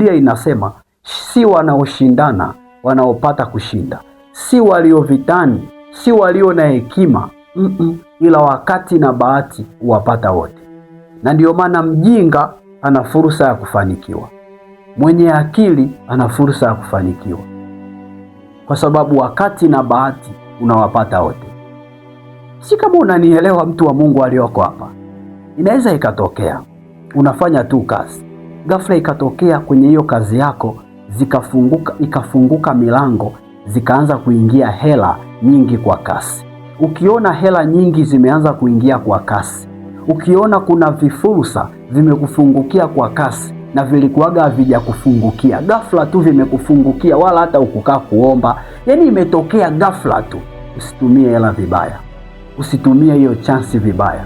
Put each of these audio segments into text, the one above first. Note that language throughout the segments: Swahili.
Biblia inasema si wanaoshindana wanaopata kushinda, si walio vitani, si walio na hekima, ila wakati na bahati huwapata wote. Na ndio maana mjinga ana fursa ya kufanikiwa, mwenye akili ana fursa ya kufanikiwa, kwa sababu wakati na bahati unawapata wote. Si kama unanielewa, mtu wa Mungu aliyoko hapa? Inaweza ikatokea unafanya tu kazi, ghafla ikatokea kwenye hiyo kazi yako ikafunguka milango, zikaanza kuingia hela nyingi kwa kasi. Ukiona hela nyingi zimeanza kuingia kwa kasi, ukiona kuna vifursa vimekufungukia kwa kasi na vilikuwaga havijakufungukia, ghafla tu vimekufungukia, wala hata ukukaa kuomba, yaani imetokea ghafla tu, usitumie hela vibaya, usitumie hiyo chansi vibaya.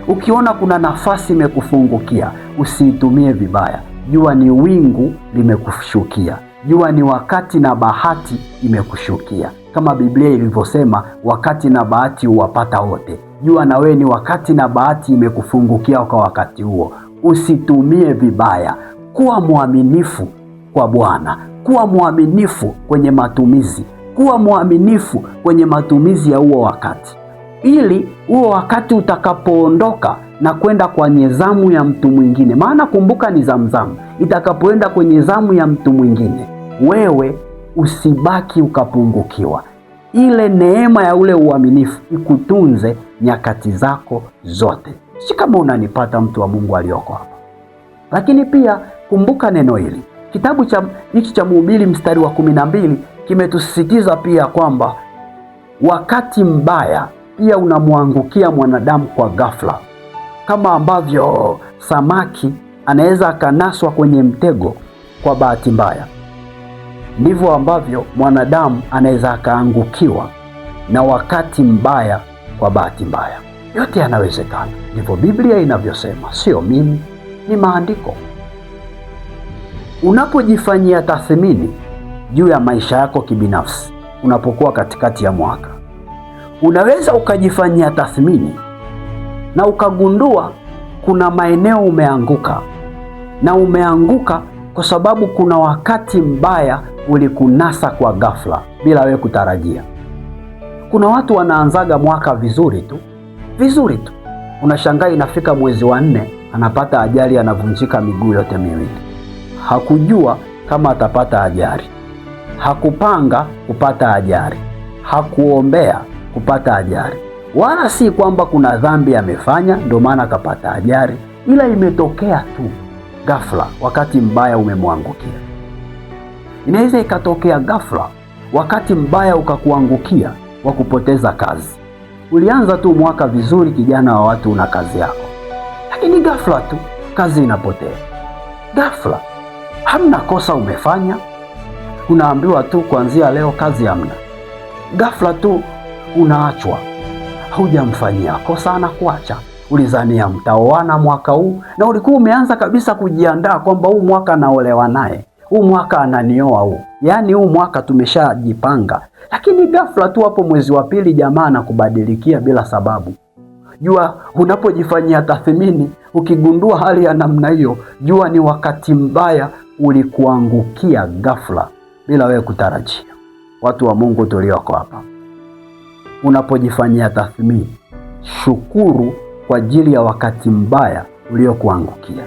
Ukiona kuna nafasi imekufungukia, usiitumie vibaya. Jua ni wingu limekushukia, jua ni wakati na bahati imekushukia. Kama Biblia ilivyosema, wakati na bahati huwapata wote. Jua na wewe ni wakati na bahati imekufungukia kwa wakati huo, usitumie vibaya. Kuwa mwaminifu kwa Bwana, kuwa mwaminifu kwenye matumizi, kuwa mwaminifu kwenye matumizi ya huo wakati, ili huo wakati utakapoondoka na kwenda kwenye zamu ya mtu mwingine, maana kumbuka ni zamzamu, itakapoenda kwenye zamu ya mtu mwingine, wewe usibaki ukapungukiwa. Ile neema ya ule uaminifu ikutunze nyakati zako zote. Si kama unanipata, mtu wa Mungu aliyoko hapa? Lakini pia kumbuka neno hili, kitabu hiki cha Mhubiri mstari wa 12 kimetusisitiza pia kwamba wakati mbaya pia unamwangukia mwanadamu kwa ghafla. Kama ambavyo samaki anaweza akanaswa kwenye mtego kwa bahati mbaya, ndivyo ambavyo mwanadamu anaweza akaangukiwa na wakati mbaya kwa bahati mbaya. Yote yanawezekana, ndivyo Biblia inavyosema, sio mimi, ni maandiko. Unapojifanyia tathmini juu ya maisha yako kibinafsi, unapokuwa katikati ya mwaka, unaweza ukajifanyia tathmini na ukagundua kuna maeneo umeanguka, na umeanguka kwa sababu kuna wakati mbaya ulikunasa kwa ghafla bila wewe kutarajia. Kuna watu wanaanzaga mwaka vizuri tu, unashangaa inafika mwezi wa 4 anapata ajali, anavunjika miguu yote miwili. Hakujua kama atapata ajali, hakupanga kupata ajali, hakuombea kupata ajali, wala si kwamba kuna dhambi amefanya ndio maana akapata ajali, ila imetokea tu ghafla, wakati mbaya umemwangukia. Inaweza ikatokea ghafla wakati mbaya ukakuangukia wa kupoteza kazi. Ulianza tu mwaka vizuri, kijana wa watu, una kazi yako, lakini ghafla tu kazi inapotea. Ghafla, hamna kosa umefanya, unaambiwa tu kuanzia leo kazi hamna. Ghafla tu unaachwa, hujamfanyia kosa anakuacha. Ulizania mtaoana mwaka huu, na ulikuwa umeanza kabisa kujiandaa kwamba huu mwaka naolewa naye, huu mwaka ananioa huu, yaani huu mwaka tumeshajipanga. Lakini ghafla tu hapo mwezi wa 2 jamaa anakubadilikia bila sababu. Jua unapojifanyia tathmini, ukigundua hali ya namna hiyo, jua ni wakati mbaya ulikuangukia ghafla bila wewe kutarajia. Watu wa Mungu tulioko hapa, unapojifanyia tathmini, shukuru kwa ajili ya wakati mbaya uliokuangukia.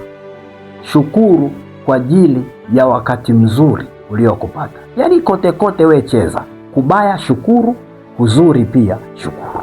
Shukuru kwa ajili ya wakati mzuri uliokupata. Yaani kote kote we cheza, kubaya shukuru, kuzuri pia shukuru.